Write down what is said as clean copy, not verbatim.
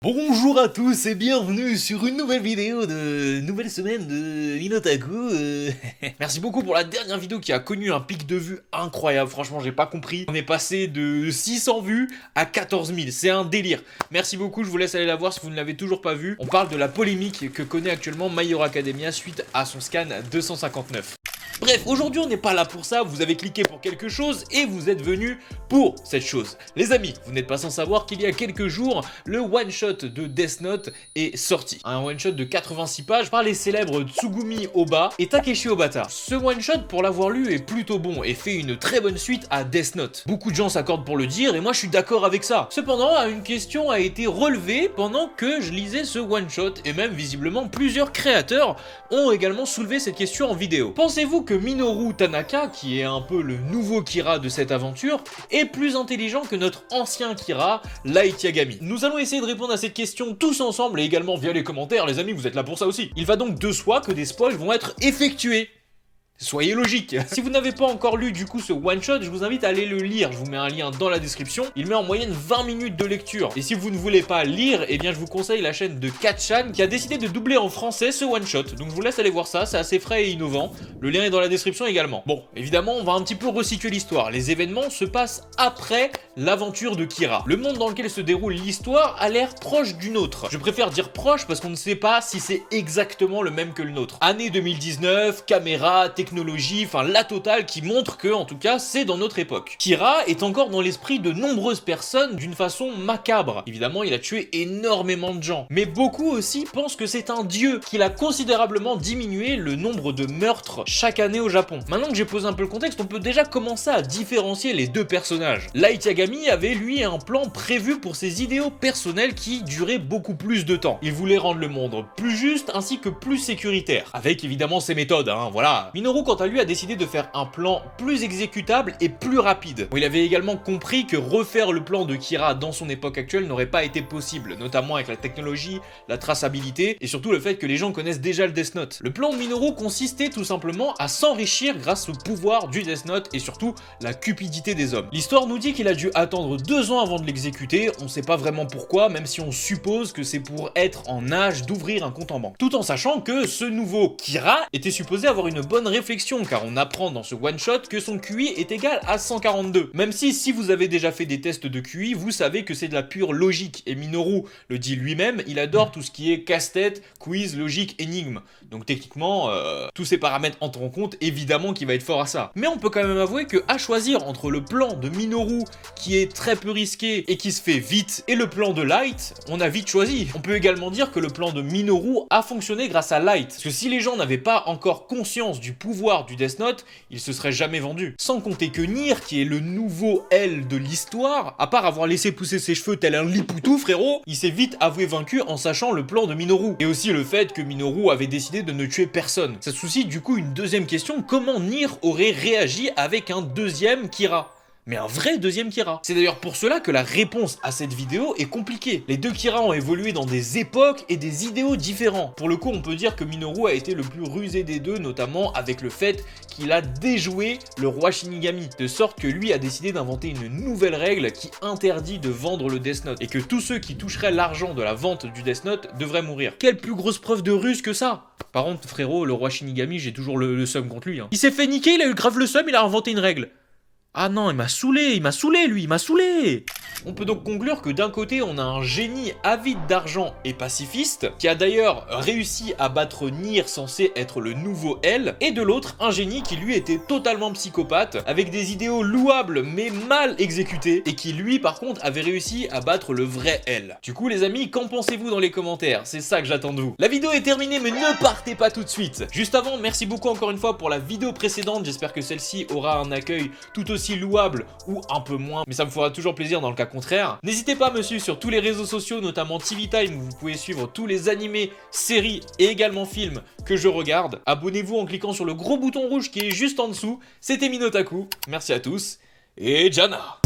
Bonjour à tous et bienvenue sur une nouvelle vidéo de nouvelle semaine de Minotaku. Merci beaucoup pour la dernière vidéo qui a connu un pic de vues incroyable. Franchement, j'ai pas compris. On est passé de 600 vues à 14 000. C'est un délire. Merci beaucoup. Je vous laisse aller la voir si vous ne l'avez toujours pas vue. On parle de la polémique que connaît actuellement My Hero Academia suite à son scan 259. Bref, aujourd'hui on n'est pas là pour ça, vous avez cliqué pour quelque chose et vous êtes venu pour cette chose. Les amis, vous n'êtes pas sans savoir qu'il y a quelques jours, le one-shot de Death Note est sorti. Un one-shot de 86 pages par les célèbres Tsugumi Oba et Takeshi Obata. Ce one-shot, pour l'avoir lu, est plutôt bon et fait une très bonne suite à Death Note. Beaucoup de gens s'accordent pour le dire et moi je suis d'accord avec ça. Cependant, une question a été relevée pendant que je lisais ce one-shot et même visiblement plusieurs créateurs ont également soulevé cette question en vidéo. Pensez-vous que Minoru Tanaka, qui est un peu le nouveau Kira de cette aventure, est plus intelligent que notre ancien Kira, Light Yagami? Nous allons essayer de répondre à cette question tous ensemble et également via les commentaires, les amis, vous êtes là pour ça aussi. Il va donc de soi que des spoils vont être effectués. Soyez logique. Si vous n'avez pas encore lu du coup ce one shot, je vous invite à aller le lire. Je vous mets un lien dans la description. Il met en moyenne 20 minutes de lecture. Et si vous ne voulez pas lire, eh bien je vous conseille la chaîne de Katchan qui a décidé de doubler en français ce one shot. Donc je vous laisse aller voir ça, c'est assez frais et innovant. Le lien est dans la description également. Bon, évidemment, on va un petit peu resituer l'histoire. Les événements se passent après l'aventure de Kira. Le monde dans lequel se déroule l'histoire a l'air proche du nôtre. Je préfère dire proche parce qu'on ne sait pas si c'est exactement le même que le nôtre. Année 2019, caméra, technologie, enfin la totale qui montre que, en tout cas, c'est dans notre époque. Kira est encore dans l'esprit de nombreuses personnes d'une façon macabre. Évidemment, il a tué énormément de gens. Mais beaucoup aussi pensent que c'est un dieu, qu'il a considérablement diminué le nombre de meurtres chaque année au Japon. Maintenant que j'ai posé un peu le contexte, on peut déjà commencer à différencier les deux personnages. Light Yagami avait lui un plan prévu pour ses idéaux personnels qui duraient beaucoup plus de temps. Il voulait rendre le monde plus juste ainsi que plus sécuritaire. Avec évidemment ses méthodes, voilà. Minoru, quant à lui, a décidé de faire un plan plus exécutable et plus rapide. Il avait également compris que refaire le plan de Kira dans son époque actuelle n'aurait pas été possible, notamment avec la technologie, la traçabilité et surtout le fait que les gens connaissent déjà le Death Note. Le plan de Minoru consistait tout simplement à s'enrichir grâce au pouvoir du Death Note et surtout la cupidité des hommes. L'histoire nous dit qu'il a dû attendre 2 ans avant de l'exécuter, on sait pas vraiment pourquoi, même si on suppose que c'est pour être en âge d'ouvrir un compte en banque. Tout en sachant que ce nouveau Kira était supposé avoir une bonne réflexion, car on apprend dans ce one-shot que son QI est égal à 142. Même si vous avez déjà fait des tests de QI, vous savez que c'est de la pure logique, et Minoru le dit lui-même, il adore tout ce qui est casse-tête, quiz, logique, énigme. Donc techniquement, tous ces paramètres entrent en compte, évidemment qu'il va être fort à ça. Mais on peut quand même avouer que à choisir entre le plan de Minoru, qui est très peu risqué et qui se fait vite, et le plan de Light, on a vite choisi. On peut également dire que le plan de Minoru a fonctionné grâce à Light, parce que si les gens n'avaient pas encore conscience du pouvoir du Death Note, il se serait jamais vendu. Sans compter que Nier, qui est le nouveau L de l'histoire, à part avoir laissé pousser ses cheveux tel un lipoutou, frérot, il s'est vite avoué vaincu en sachant le plan de Minoru. Et aussi le fait que Minoru avait décidé de ne tuer personne. Ça suscite du coup une deuxième question, comment Nier aurait réagi avec un deuxième Kira ? Mais un vrai deuxième Kira. C'est d'ailleurs pour cela que la réponse à cette vidéo est compliquée. Les deux Kira ont évolué dans des époques et des idéaux différents. Pour le coup, on peut dire que Minoru a été le plus rusé des deux, notamment avec le fait qu'il a déjoué le roi Shinigami, de sorte que lui a décidé d'inventer une nouvelle règle qui interdit de vendre le Death Note, et que tous ceux qui toucheraient l'argent de la vente du Death Note devraient mourir. Quelle plus grosse preuve de ruse que ça? Par contre, frérot, le roi Shinigami, j'ai toujours le seum contre lui. Il s'est fait niquer, il a eu grave le seum, il a inventé une règle. Ah non, il m'a saoulé lui, il m'a saoulé. On peut donc conclure que d'un côté, on a un génie avide d'argent et pacifiste, qui a d'ailleurs réussi à battre Nier censé être le nouveau L, et de l'autre, un génie qui lui était totalement psychopathe, avec des idéaux louables mais mal exécutés, et qui lui par contre avait réussi à battre le vrai L. Du coup les amis, qu'en pensez-vous dans les commentaires? C'est ça que j'attends de vous. La vidéo est terminée mais ne partez pas tout de suite. Juste avant, merci beaucoup encore une fois pour la vidéo précédente, j'espère que celle-ci aura un accueil tout aussi louable ou un peu moins, mais ça me fera toujours plaisir dans le cas contraire. N'hésitez pas à me suivre sur tous les réseaux sociaux, notamment TV Time, où vous pouvez suivre tous les animés, séries et également films que je regarde. Abonnez-vous en cliquant sur le gros bouton rouge qui est juste en dessous. C'était Minotaku, merci à tous et Jana.